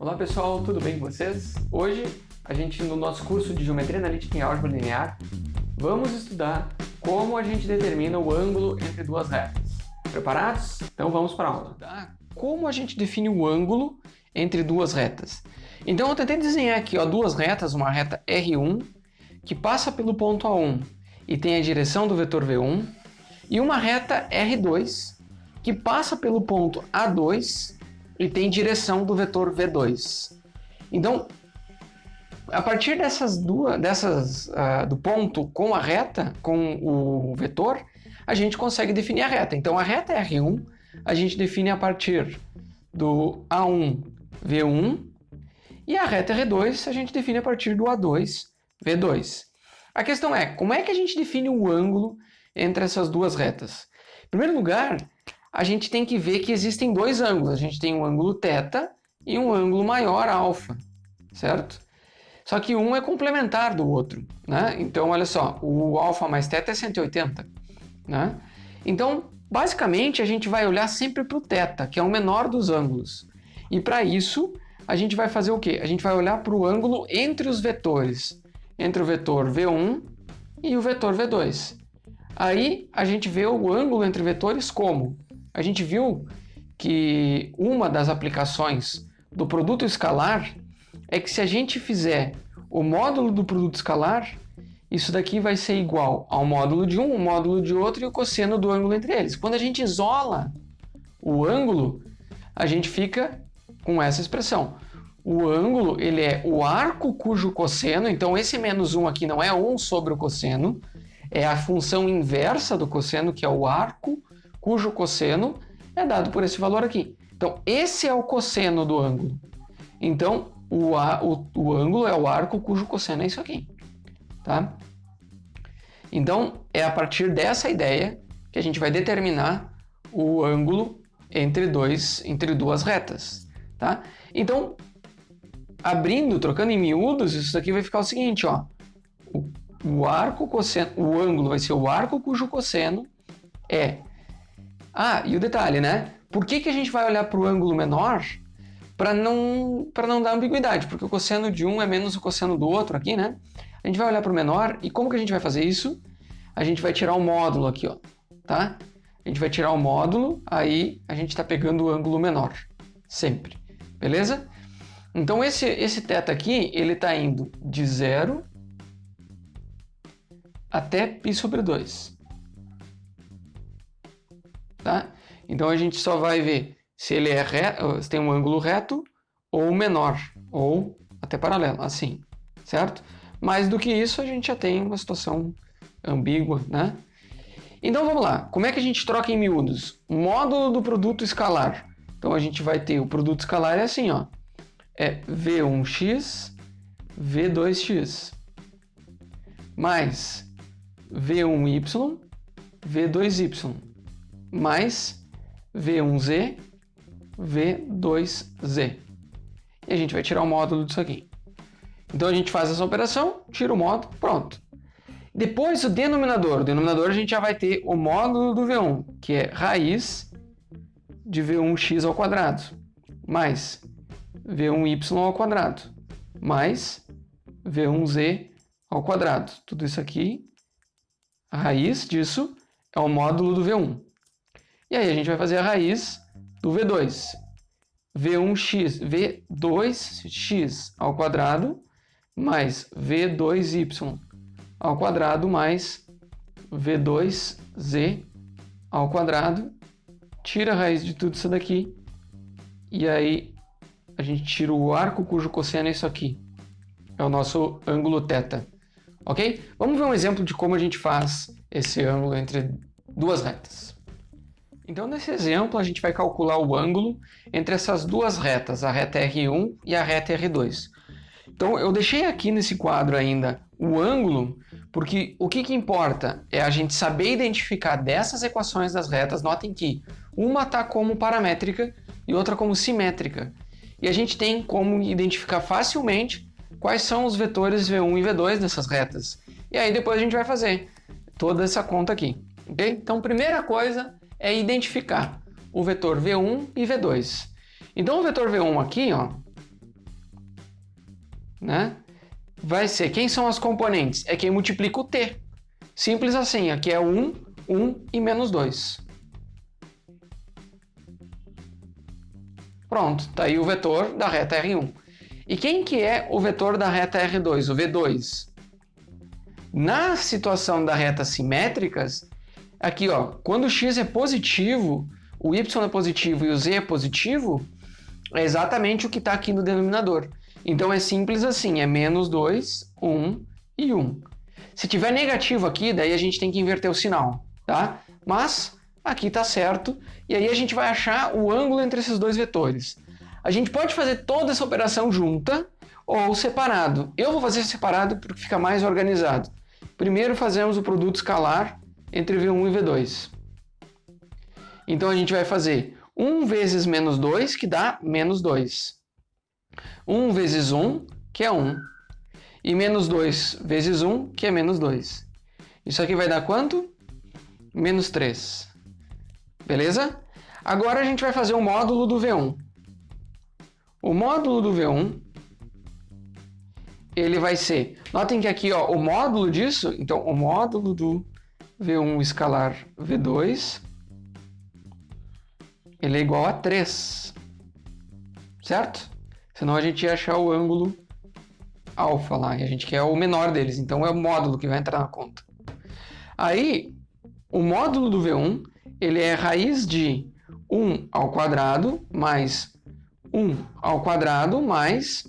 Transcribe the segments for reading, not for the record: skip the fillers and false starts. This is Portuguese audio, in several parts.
Olá pessoal, tudo bem com vocês? Hoje, no nosso curso de Geometria Analítica em Álgebra Linear, vamos estudar como a gente determina o ângulo entre duas retas. Preparados? Então vamos para a aula. Como a gente define o ângulo entre duas retas? Então eu tentei desenhar aqui duas retas, uma reta R1, que passa pelo ponto A1 e tem a direção do vetor V1, e uma reta R2, que passa pelo ponto A2 e tem direção do vetor V2. Então, a partir do ponto com a reta, com o vetor, a gente consegue definir a reta. Então, a reta R1 a gente define a partir do A1, V1, e a reta R2 a gente define a partir do A2, V2. A questão é, como é que a gente define o ângulo entre essas duas retas? Em primeiro lugar, a gente tem que ver que existem dois ângulos. A gente tem um ângulo θ e um ângulo maior, alfa, certo? Só que um é complementar do outro, né? Então, olha só, o alfa mais θ é 180, né? Então, basicamente, a gente vai olhar sempre para o θ, que é o menor dos ângulos. E para isso, a gente vai fazer o quê? A gente vai olhar para o ângulo entre os vetores, entre o vetor V1 e o vetor V2. Aí, a gente vê o ângulo entre vetores como? A gente viu que uma das aplicações do produto escalar é que se a gente fizer o módulo do produto escalar, isso daqui vai ser igual ao módulo de um, o módulo de outro e o cosseno do ângulo entre eles. Quando a gente isola o ângulo, a gente fica com essa expressão. O ângulo, ele é o arco cujo cosseno, então esse menos 1 aqui não é 1 sobre o cosseno, é a função inversa do cosseno, que é o arco cujo cosseno é dado por esse valor aqui. Então, esse é o cosseno do ângulo. Então, o ângulo é o arco cujo cosseno é isso aqui. Tá? Então, é a partir dessa ideia que a gente vai determinar o ângulo entre duas retas. Tá? Então, trocando em miúdos, isso aqui vai ficar o seguinte, ó. O ângulo vai ser o arco cujo cosseno é... e o detalhe, né? Por que a gente vai olhar para o ângulo menor? Para não dar ambiguidade, porque o cosseno de um é menos o cosseno do outro aqui, né? A gente vai olhar para o menor e como que a gente vai fazer isso? A gente vai tirar o módulo aqui, ó, tá? A gente vai tirar o módulo, aí a gente está pegando o ângulo menor, sempre, beleza? Então esse θ aqui, ele está indo de 0 até π sobre 2. Tá? Então a gente só vai ver se ele se tem um ângulo reto ou menor, ou até paralelo, assim, certo? Mais do que isso, a gente já tem uma situação ambígua, né? Então vamos lá, como é que a gente troca em miúdos? Módulo do produto escalar. Então a gente vai ter o produto escalar é assim, ó, é V1x, V2x, mais V1y, V2y, mais V1z, V2z. E a gente vai tirar o módulo disso aqui. Então a gente faz essa operação, tira o módulo, pronto. Depois o denominador. O denominador a gente já vai ter o módulo do V1, que é raiz de V1x ao quadrado, mais V1y ao quadrado, mais V1z ao quadrado. Tudo isso aqui, a raiz disso é o módulo do V1. E aí a gente vai fazer a raiz do V2. V2x ao quadrado mais V2y ao quadrado mais V2z ao quadrado. Tira a raiz de tudo isso daqui. E aí a gente tira o arco cujo cosseno é isso aqui. É o nosso ângulo θ. Ok? Vamos ver um exemplo de como a gente faz esse ângulo entre duas retas. Então, nesse exemplo, a gente vai calcular o ângulo entre essas duas retas, a reta R1 e a reta R2. Então, eu deixei aqui nesse quadro ainda o ângulo, porque o que importa é a gente saber identificar dessas equações das retas. Notem que uma está como paramétrica e outra como simétrica. E a gente tem como identificar facilmente quais são os vetores V1 e V2 dessas retas. E aí depois a gente vai fazer toda essa conta aqui. Okay? Então, primeira coisa é identificar o vetor V1 e V2. Então, o vetor V1 aqui, ó, né? Vai ser, quem são as componentes? É quem multiplica o t. Simples assim, aqui é 1, 1 e menos 2. Pronto, tá aí o vetor da reta R1. E quem que é o vetor da reta R2, o V2? Na situação da reta simétricas, aqui ó, quando o x é positivo, o y é positivo e o z é positivo, é exatamente o que está aqui no denominador. Então é simples assim, é menos 2, 1 e 1. Se tiver negativo aqui, daí a gente tem que inverter o sinal, tá? Mas aqui está certo, e aí a gente vai achar o ângulo entre esses dois vetores. A gente pode fazer toda essa operação junta ou separado. Eu vou fazer separado porque fica mais organizado. Primeiro fazemos o produto escalar entre V1 e V2. Então a gente vai fazer 1 vezes menos 2, que dá menos 2. 1 vezes 1, que é 1. E menos 2 vezes 1, que é menos 2. Isso aqui vai dar quanto? Menos 3. Beleza? Agora a gente vai fazer o módulo do V1. O módulo do V1, ele vai ser... Notem que aqui, ó, o módulo disso... Então, o módulo do V1 escalar V2, ele é igual a 3. Certo? Senão a gente ia achar o ângulo alfa lá, e a gente quer o menor deles. Então, é o módulo que vai entrar na conta. Aí, o módulo do V1, ele é raiz de 1 ao quadrado mais 1 ao quadrado mais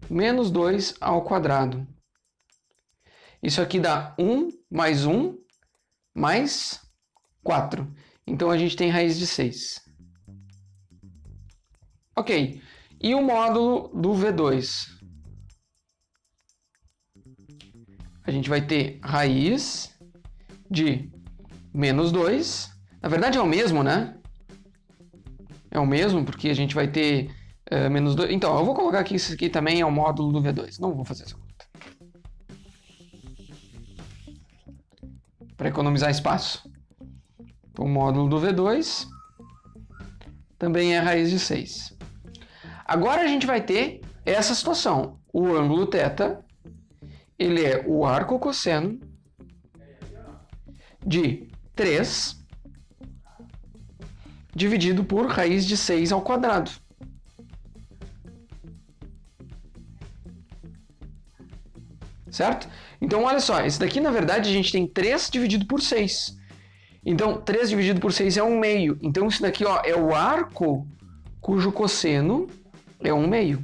menos 2 ao quadrado. Isso aqui dá 1 mais 1 mais 4. Então, a gente tem raiz de 6. Ok. E o módulo do V2? A gente vai ter raiz de menos 2. Na verdade, é o mesmo, né? É o mesmo, porque a gente vai ter menos 2. Então, eu vou colocar aqui, isso aqui também é o módulo do V2. Não vou fazer essa conta. Para economizar espaço. Então, o módulo do V2 também é raiz de 6. Agora a gente vai ter essa situação. O ângulo θ, ele é o arco cosseno de 3 dividido por raiz de 6 ao quadrado. Certo? Então, olha só, esse daqui, na verdade, a gente tem 3 dividido por 6. Então, 3 dividido por 6 é 1/2. Então, isso daqui ó, é o arco cujo cosseno é 1/2.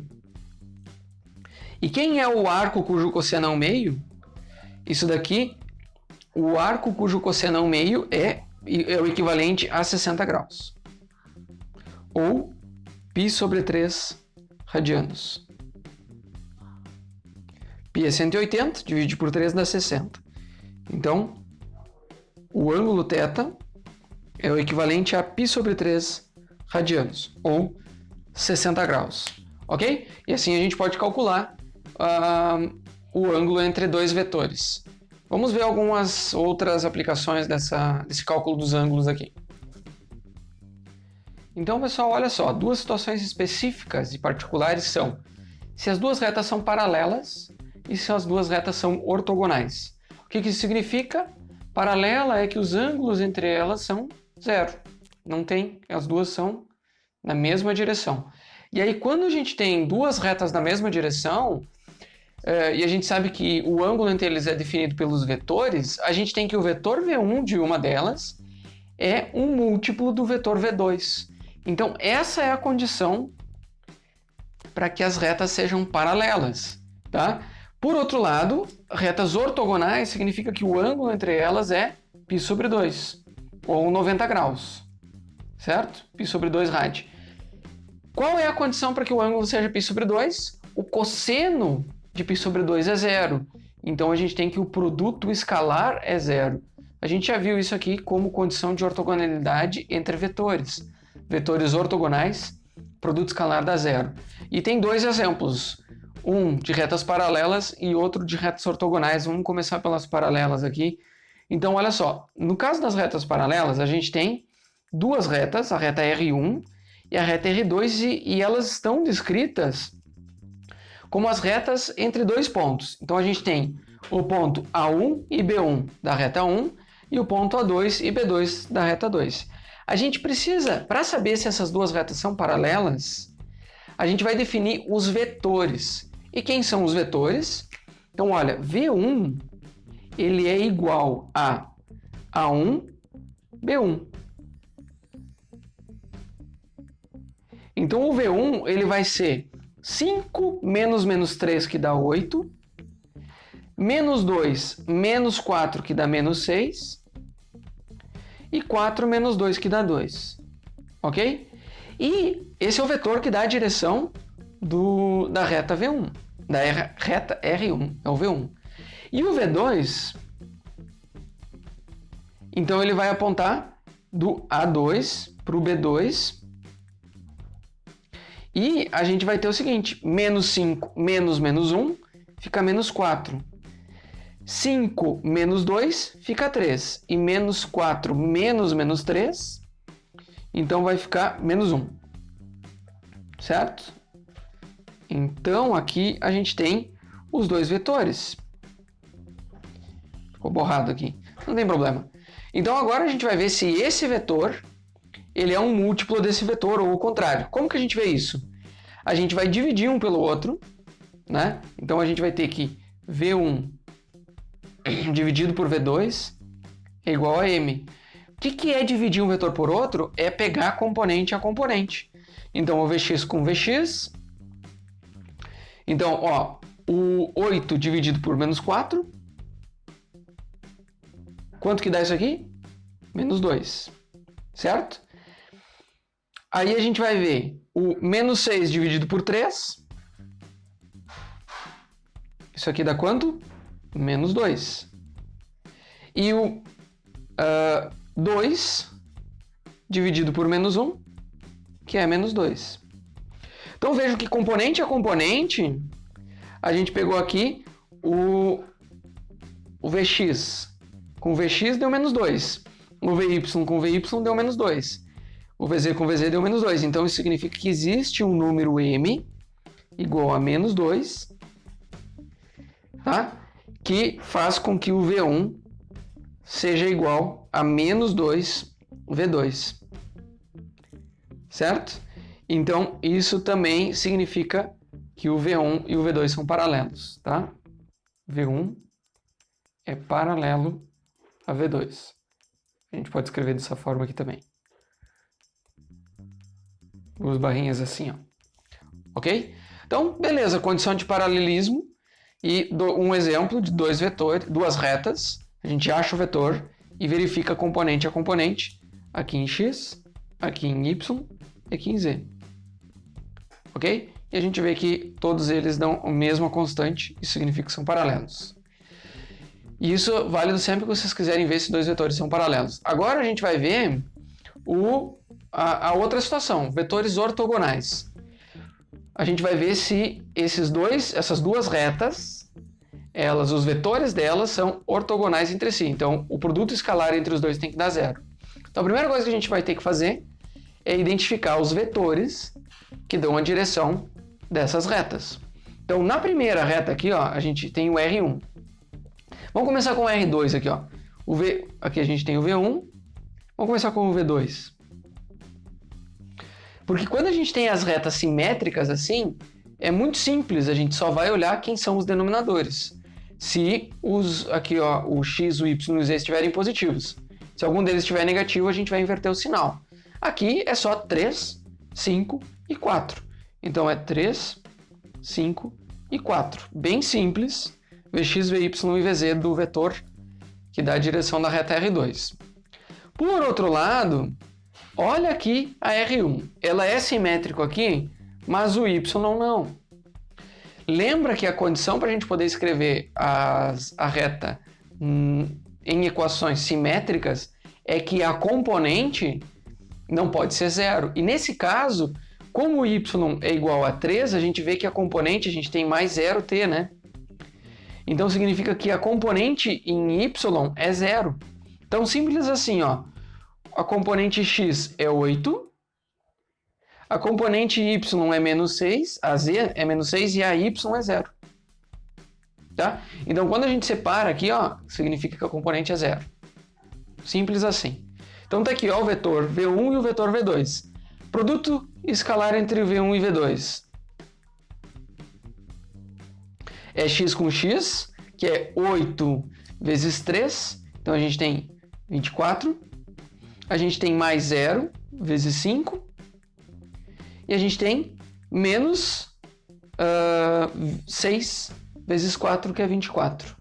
E quem é o arco cujo cosseno é 1/2? Isso daqui, o arco cujo cosseno é 1/2 é o equivalente a 60 graus. Ou π sobre 3 radianos. Π é 180, divide por 3 dá 60. Então, o ângulo θ é o equivalente a π sobre 3 radianos, ou 60 graus. Ok? E assim a gente pode calcular o ângulo entre dois vetores. Vamos ver algumas outras aplicações desse cálculo dos ângulos aqui. Então, pessoal, olha só, duas situações específicas e particulares são se as duas retas são paralelas e se as duas retas são ortogonais. O que isso significa? Paralela é que os ângulos entre elas são zero. Não tem, as duas são na mesma direção. E aí, quando a gente tem duas retas na mesma direção, e a gente sabe que o ângulo entre eles é definido pelos vetores, a gente tem que o vetor V1 de uma delas é um múltiplo do vetor V2. Então, essa é a condição para que as retas sejam paralelas, tá? Por outro lado, retas ortogonais significa que o ângulo entre elas é π sobre 2, ou 90 graus, certo? π sobre 2 rad. Qual é a condição para que o ângulo seja π sobre 2? O cosseno de π sobre 2 é zero. Então, a gente tem que o produto escalar é zero. A gente já viu isso aqui como condição de ortogonalidade entre vetores. Vetores ortogonais, produto escalar dá zero. E tem dois exemplos, um de retas paralelas e outro de retas ortogonais. Vamos começar pelas paralelas aqui. Então, olha só, no caso das retas paralelas, a gente tem duas retas, a reta R1 e a reta R2, e elas estão descritas como as retas entre dois pontos. Então a gente tem o ponto A1 e B1 da reta 1 e o ponto A2 e B2 da reta 2. A gente precisa, para saber se essas duas retas são paralelas, a gente vai definir os vetores. E quem são os vetores? Então, olha, V1 ele é igual a A1, B1. Então, o V1 ele vai ser 5 menos 3, que dá 8, menos 2 menos 4, que dá menos 6, e 4 menos 2, que dá 2. Ok? E esse é o vetor que dá a direção da reta V1, da reta R1, é o V1. E o V2, então ele vai apontar do A2 para o B2, e a gente vai ter o seguinte, menos 5 menos 1 fica menos 4. 5 menos 2 fica 3. E menos 4 menos 3, então vai ficar menos 1. Certo? Então aqui a gente tem os dois vetores. Ficou borrado aqui. Não tem problema. Então agora a gente vai ver se esse vetor ele é um múltiplo desse vetor ou o contrário. Como que a gente vê isso? A gente vai dividir um pelo outro, né? Então a gente vai ter que V1 dividido por V2 é igual a M. O que é dividir um vetor por outro? É pegar componente a componente. Então o Vx com Vx. Então, ó, o 8 dividido por menos 4. Quanto que dá isso aqui? Menos 2. Certo? Aí a gente vai ver o menos 6 dividido por 3. Isso aqui dá quanto? Menos 2. E o 2 dividido por menos 1, que é menos 2. Então vejo que componente a componente, a gente pegou aqui o Vx. Com Vx deu menos 2. O Vy com Vy deu menos 2. O Vz com Vz deu menos 2. Então isso significa que existe um número m igual a menos 2, tá? Que faz com que o V1 seja igual a menos 2 V2. Certo? Então, isso também significa que o V1 e o V2 são paralelos, tá? V1 é paralelo a V2. A gente pode escrever dessa forma aqui também. Duas barrinhas assim, ó. Ok? Então, beleza, condição de paralelismo e um exemplo de dois vetores, duas retas. A gente acha o vetor e verifica componente a componente, aqui em x, aqui em y e aqui em z. Ok? E a gente vê que todos eles dão a mesma constante, isso significa que são paralelos. E isso é válido sempre que vocês quiserem ver se dois vetores são paralelos. Agora a gente vai ver a outra situação, vetores ortogonais. A gente vai ver se essas duas retas, os vetores delas são ortogonais entre si. Então, o produto escalar entre os dois tem que dar zero. Então, a primeira coisa que a gente vai ter que fazer é identificar os vetores que dão a direção dessas retas. Então, na primeira reta aqui, ó, a gente tem o R1. Vamos começar com o R2 aqui, ó. Aqui a gente tem o V1. Vamos começar com o V2. Porque quando a gente tem as retas simétricas assim, é muito simples, a gente só vai olhar quem são os denominadores. Se aqui, ó, o x, o y e o z estiverem positivos. Se algum deles estiver negativo, a gente vai inverter o sinal. Aqui é só 3, 5 e 4. Então é 3, 5 e 4. Bem simples. Vx, Vy e Vz do vetor que dá a direção da reta R2. Por outro lado, olha aqui a R1. Ela é simétrica aqui, mas o y não. Lembra que a condição para a gente poder escrever a reta em equações simétricas é que a componente não pode ser zero. E nesse caso, como o y é igual a 3, a gente vê que a componente a gente tem mais 0t, né? Então significa que a componente em y é zero. Então simples assim, ó. A componente x é 8, A componente y é menos 6, a z é menos 6 e a y é 0. Tá? Então, quando a gente separa aqui, ó, significa que a componente é 0. Simples assim. Então, tá aqui ó, o vetor V1 e o vetor V2. Produto escalar entre V1 e V2 é x com x, que é 8 vezes 3. Então, a gente tem 24. A gente tem mais 0 vezes 5. E a gente tem menos 6 vezes 4, que é 24.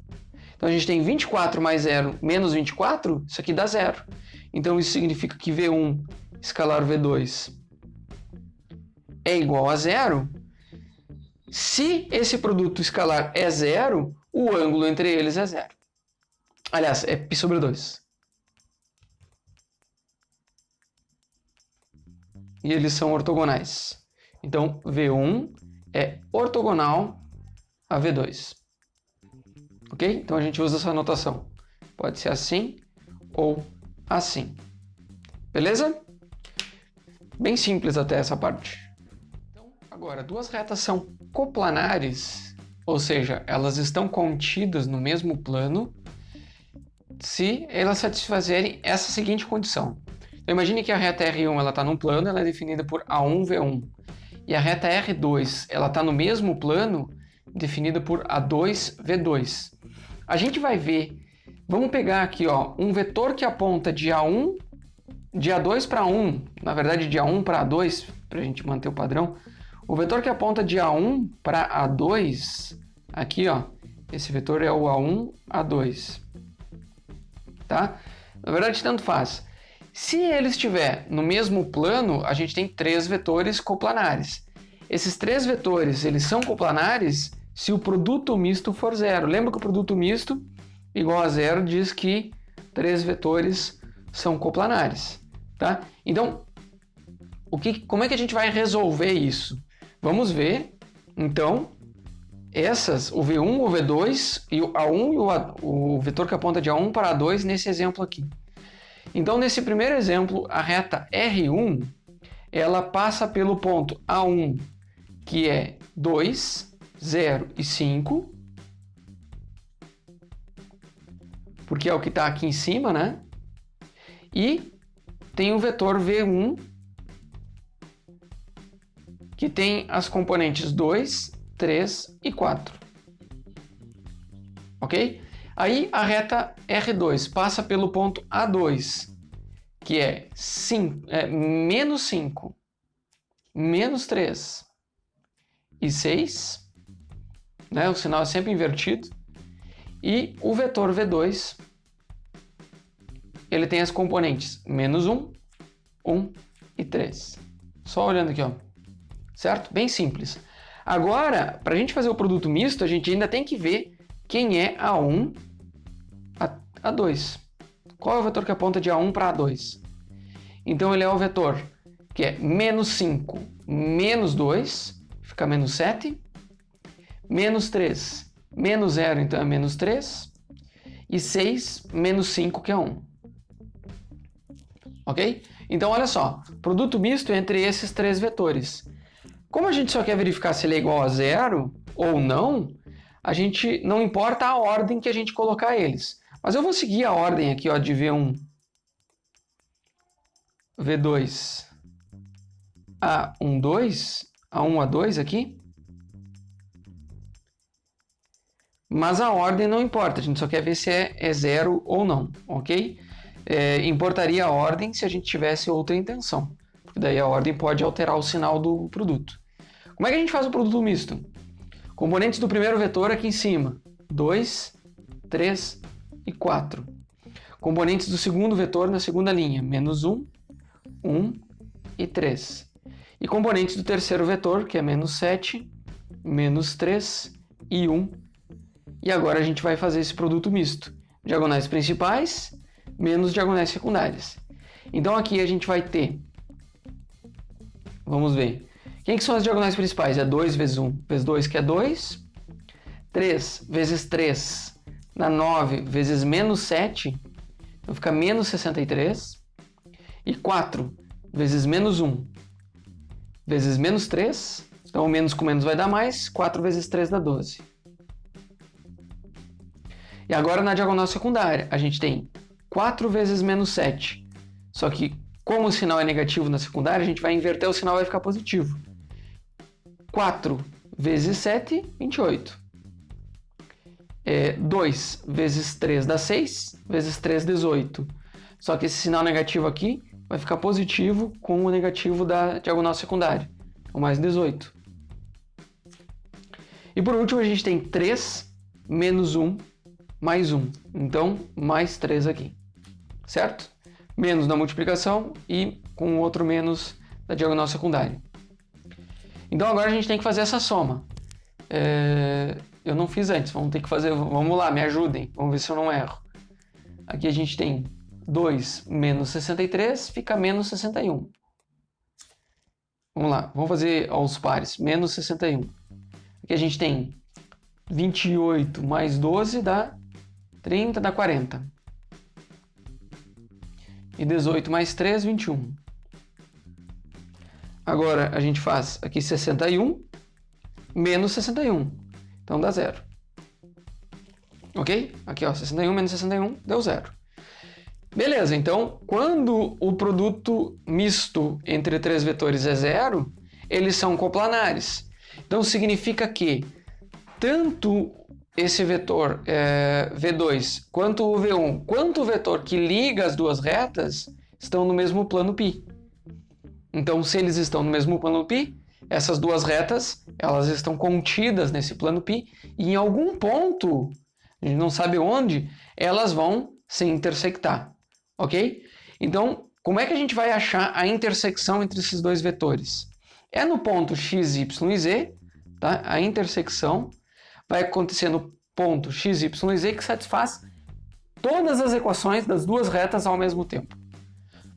Então, a gente tem 24 mais 0 menos 24, isso aqui dá 0. Então, isso significa que V1 escalar V2 é igual a 0. Se esse produto escalar é 0, o ângulo entre eles é 0. Aliás, é π sobre 2. E eles são ortogonais. Então, V1 é ortogonal a V2. Ok? Então, a gente usa essa notação. Pode ser assim ou assim. Beleza? Bem simples até essa parte. Então, agora, duas retas são coplanares, ou seja, elas estão contidas no mesmo plano se elas satisfazerem essa seguinte condição. Então, imagine que a reta R1 está num plano, ela é definida por A1, V1. E a reta R2 está no mesmo plano, definida por A2, V2. A gente vai ver, vamos pegar aqui ó, um vetor que aponta de A1, de A2 para A1, na verdade de A1 para A2, para a gente manter o padrão. O vetor que aponta de A1 para A2, aqui ó, esse vetor é o A1, A2. Tá? Na verdade, tanto faz. Se ele estiver no mesmo plano, a gente tem três vetores coplanares. Esses três vetores, eles são coplanares se o produto misto for 0. Lembra que o produto misto igual a 0 diz que três vetores são coplanares. Tá? Então, como é que a gente vai resolver isso? Vamos ver, então, o V1, o V2, e o A1 e o vetor que aponta de A1 para A2 nesse exemplo aqui. Então, nesse primeiro exemplo, a reta R1, ela passa pelo ponto A1, que é 2, 0 e 5, porque é o que está aqui em cima, né? E tem o vetor V1, que tem as componentes 2, 3 e 4. Ok? Aí a reta R2 passa pelo ponto A2, que é menos 5, menos 3 e 6. Né? O sinal é sempre invertido. E o vetor V2, ele tem as componentes menos 1, 1 e 3. Só olhando aqui, ó. Certo? Bem simples. Agora, para a gente fazer o produto misto, a gente ainda tem que ver quem é A1, A2. Qual é o vetor que aponta de A1 para A2? Então, ele é o vetor que é menos 5, menos 2, fica menos 7, menos 3, menos 0, então é menos 3, e 6, menos 5, que é 1. Ok? Então, olha só, produto misto entre esses três vetores. Como a gente só quer verificar se ele é igual a 0 ou não, a gente não importa a ordem que a gente colocar eles. Mas eu vou seguir a ordem aqui ó, de V1, V2, A1, 2, A1, A2 aqui. Mas a ordem não importa, a gente só quer ver se é 0 ou não, ok? Importaria a ordem se a gente tivesse outra intenção, porque daí a ordem pode alterar o sinal do produto. Como é que a gente faz o produto misto? Componentes do primeiro vetor aqui em cima, 2, 3 e 4. Componentes do segundo vetor na segunda linha, menos 1, 1 e 3. E componentes do terceiro vetor, que é menos 7, menos 3 e 1. E agora a gente vai fazer esse produto misto. Diagonais principais menos diagonais secundárias. Então aqui a gente vai ter, vamos ver, quem que são as diagonais principais? É 2 vezes 1 vezes 2, que é 2. 3 vezes 3 dá 9 vezes menos 7, então fica menos 63. E 4 vezes menos 1 vezes menos 3. Então, menos com menos vai dar mais. 4 vezes 3 dá 12. E agora, na diagonal secundária, a gente tem 4 vezes menos 7. Só que, como o sinal é negativo na secundária, a gente vai inverter o sinal e vai ficar positivo. 4 vezes 7, 28. 2 vezes 3 dá 6, vezes 3, 18. Só que esse sinal negativo aqui vai ficar positivo com o negativo da diagonal secundária, o mais 18. E por último, a gente tem 3 menos 1 mais 1. Então, mais 3 aqui, certo? Menos da multiplicação e com o outro menos da diagonal secundária. Então, agora a gente tem que fazer essa soma. Eu não fiz antes, vamos ter que fazer. Vamos lá, me ajudem, vamos ver se eu não erro. Aqui a gente tem 2 menos 63, fica menos 61. Vamos lá, vamos fazer aos pares, menos 61. Aqui a gente tem 28 mais 12 dá 30, dá 40. E 18 mais 3, 21. Agora a gente faz aqui 61 menos 61. Então dá 0. Ok? Aqui, ó, 61 menos 61 deu 0. Beleza, então quando o produto misto entre três vetores é 0, eles são coplanares. Então significa que tanto esse vetor V2 quanto o V1, quanto o vetor que liga as duas retas, estão no mesmo plano π. Então, se eles estão no mesmo plano π, essas duas retas elas estão contidas nesse plano π e em algum ponto, a gente não sabe onde, elas vão se intersectar, ok? Então, como é que a gente vai achar a intersecção entre esses dois vetores? É no ponto x, y e z, tá? A intersecção vai acontecer no ponto x, y e z que satisfaz todas as equações das duas retas ao mesmo tempo.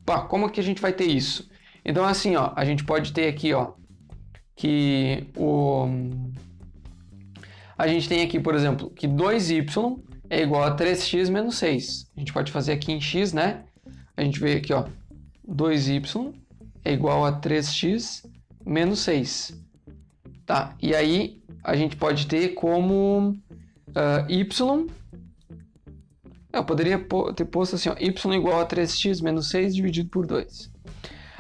Pá, como que a gente vai ter isso? Então, assim, ó, a gente pode ter aqui, ó, que a gente tem aqui, por exemplo, que 2y é igual a 3x menos 6. A gente pode fazer aqui em x, né? A gente vê aqui, ó, 2y é igual a 3x menos 6. Tá, e aí a gente pode ter como y... Eu poderia ter posto assim, ó, y igual a 3x menos 6 dividido por 2.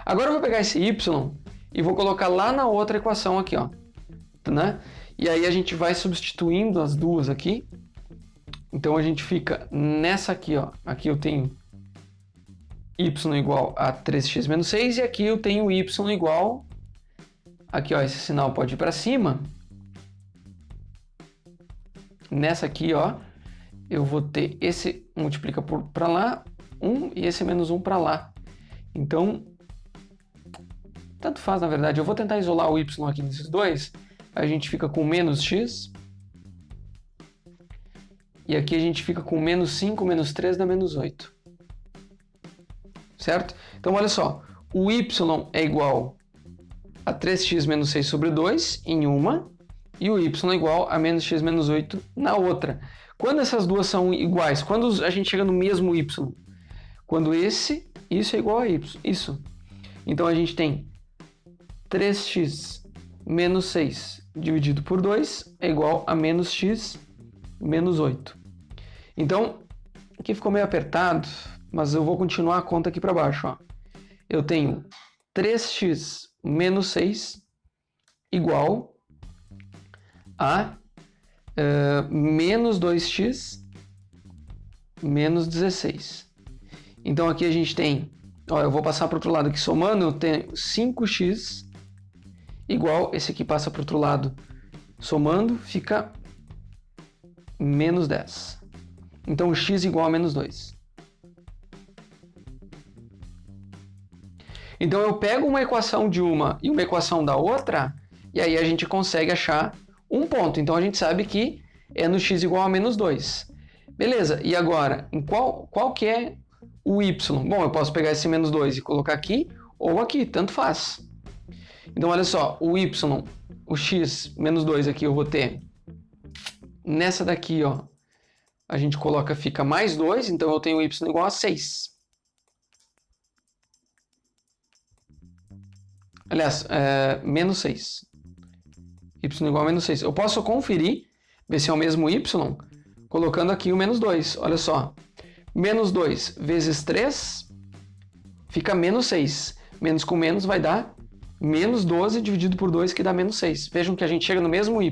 Agora eu vou pegar esse y e vou colocar lá na outra equação aqui, ó, né? E aí a gente vai substituindo as duas aqui. Então a gente fica nessa aqui, ó. Aqui eu tenho y igual a 3x menos 6 e aqui eu tenho y igual... Aqui, ó, esse sinal pode ir para cima. Nessa aqui, ó, eu vou ter esse multiplica para lá, 1 e esse menos 1 para lá. Então, tanto faz, na verdade. Eu vou tentar isolar o y aqui nesses dois. A gente fica com menos x. E aqui a gente fica com menos 5, menos 3 dá menos 8. Certo? Então, olha só. O y é igual a 3x menos 6 sobre 2 em uma. E o y é igual a menos x menos 8 na outra. Quando essas duas são iguais? Quando a gente chega no mesmo y? Quando isso é igual a y. Isso. Então, a gente tem 3x menos 6 dividido por 2 é igual a menos x menos 8. Então, aqui ficou meio apertado, mas eu vou continuar a conta aqui para baixo. Ó. Eu tenho 3x menos 6 igual a menos 2x menos 16. Então, aqui a gente tem... Ó, eu vou passar para o outro lado aqui somando, eu tenho 5x igual, esse aqui passa para o outro lado somando, fica menos 10. Então, x igual a menos 2. Então, eu pego uma equação de uma e uma equação da outra, e aí a gente consegue achar um ponto. Então, a gente sabe que é no x igual a menos 2. Beleza, e agora, em qual que é o y? Bom, eu posso pegar esse menos 2 e colocar aqui ou aqui, tanto faz. Então, olha só, o y, o x menos 2 aqui eu vou ter nessa daqui, ó, a gente coloca, fica mais 2, então eu tenho y igual a 6. Aliás, menos 6. Y igual a menos 6. Eu posso conferir, ver se é o mesmo y, colocando aqui o menos 2. Olha só. Menos 2 vezes 3 fica menos 6. Menos com menos vai dar menos 12 dividido por 2, que dá menos 6. Vejam que a gente chega no mesmo y.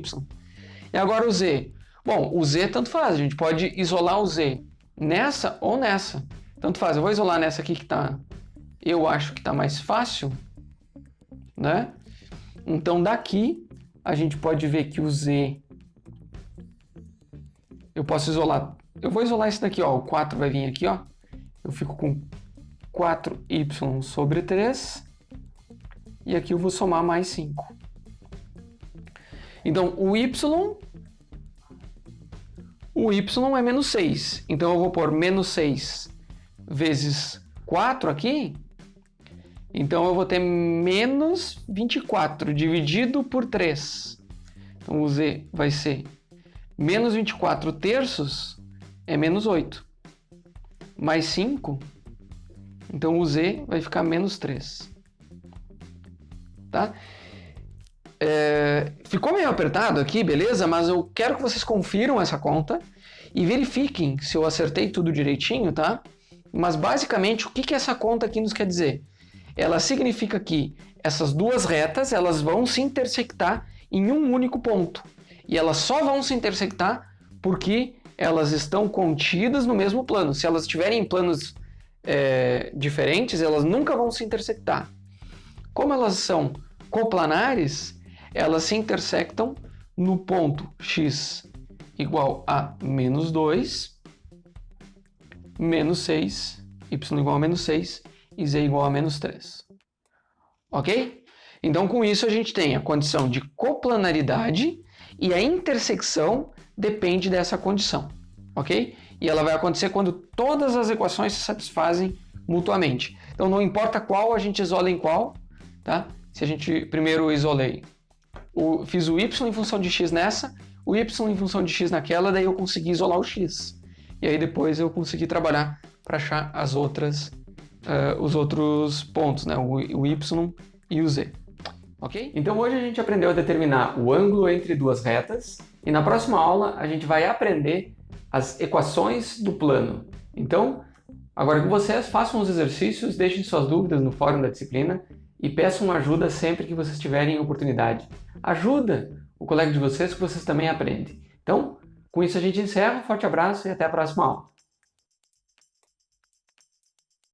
E agora o z. Bom, o z tanto faz. A gente pode isolar o z nessa ou nessa. Tanto faz. Eu vou isolar nessa aqui que tá... Eu acho que está mais fácil, né? Então, daqui, a gente pode ver que o z... Eu posso isolar... Eu vou isolar esse daqui, ó. O 4 vai vir aqui, ó. Eu fico com 4y sobre 3. E aqui eu vou somar mais 5. Então, o y é menos 6. Então, eu vou pôr menos 6 vezes 4 aqui. Então, eu vou ter menos 24 dividido por 3. Então, o z vai ser menos 24 terços é menos 8. Mais 5. Então, o z vai ficar menos 3. Tá? Ficou meio apertado aqui, beleza? Mas eu quero que vocês confiram essa conta e verifiquem se eu acertei tudo direitinho, tá? Mas, basicamente, o que essa conta aqui nos quer dizer? Ela significa que essas duas retas elas vão se intersectar em um único ponto. E elas só vão se intersectar porque elas estão contidas no mesmo plano. Se elas estiverem em planos diferentes, elas nunca vão se intersectar. Como elas são coplanares, elas se intersectam no ponto x igual a menos 2, menos 6, y igual a menos 6, e z igual a menos 3. Ok? Então, com isso, a gente tem a condição de coplanaridade e a intersecção depende dessa condição. Ok? E ela vai acontecer quando todas as equações se satisfazem mutuamente. Então, não importa qual a gente isola em qual, tá? Se a gente primeiro isolei, fiz o y em função de x nessa, o y em função de x naquela, daí eu consegui isolar o x. E aí depois eu consegui trabalhar para achar os outros pontos, né? O y e o z. Ok? Então hoje a gente aprendeu a determinar o ângulo entre duas retas e na próxima aula a gente vai aprender as equações do plano. Então, agora que vocês façam os exercícios, deixem suas dúvidas no fórum da disciplina e peçam ajuda sempre que vocês tiverem oportunidade. Ajuda o colega de vocês que vocês também aprendem. Então, com isso a gente encerra. Um forte abraço e até a próxima aula.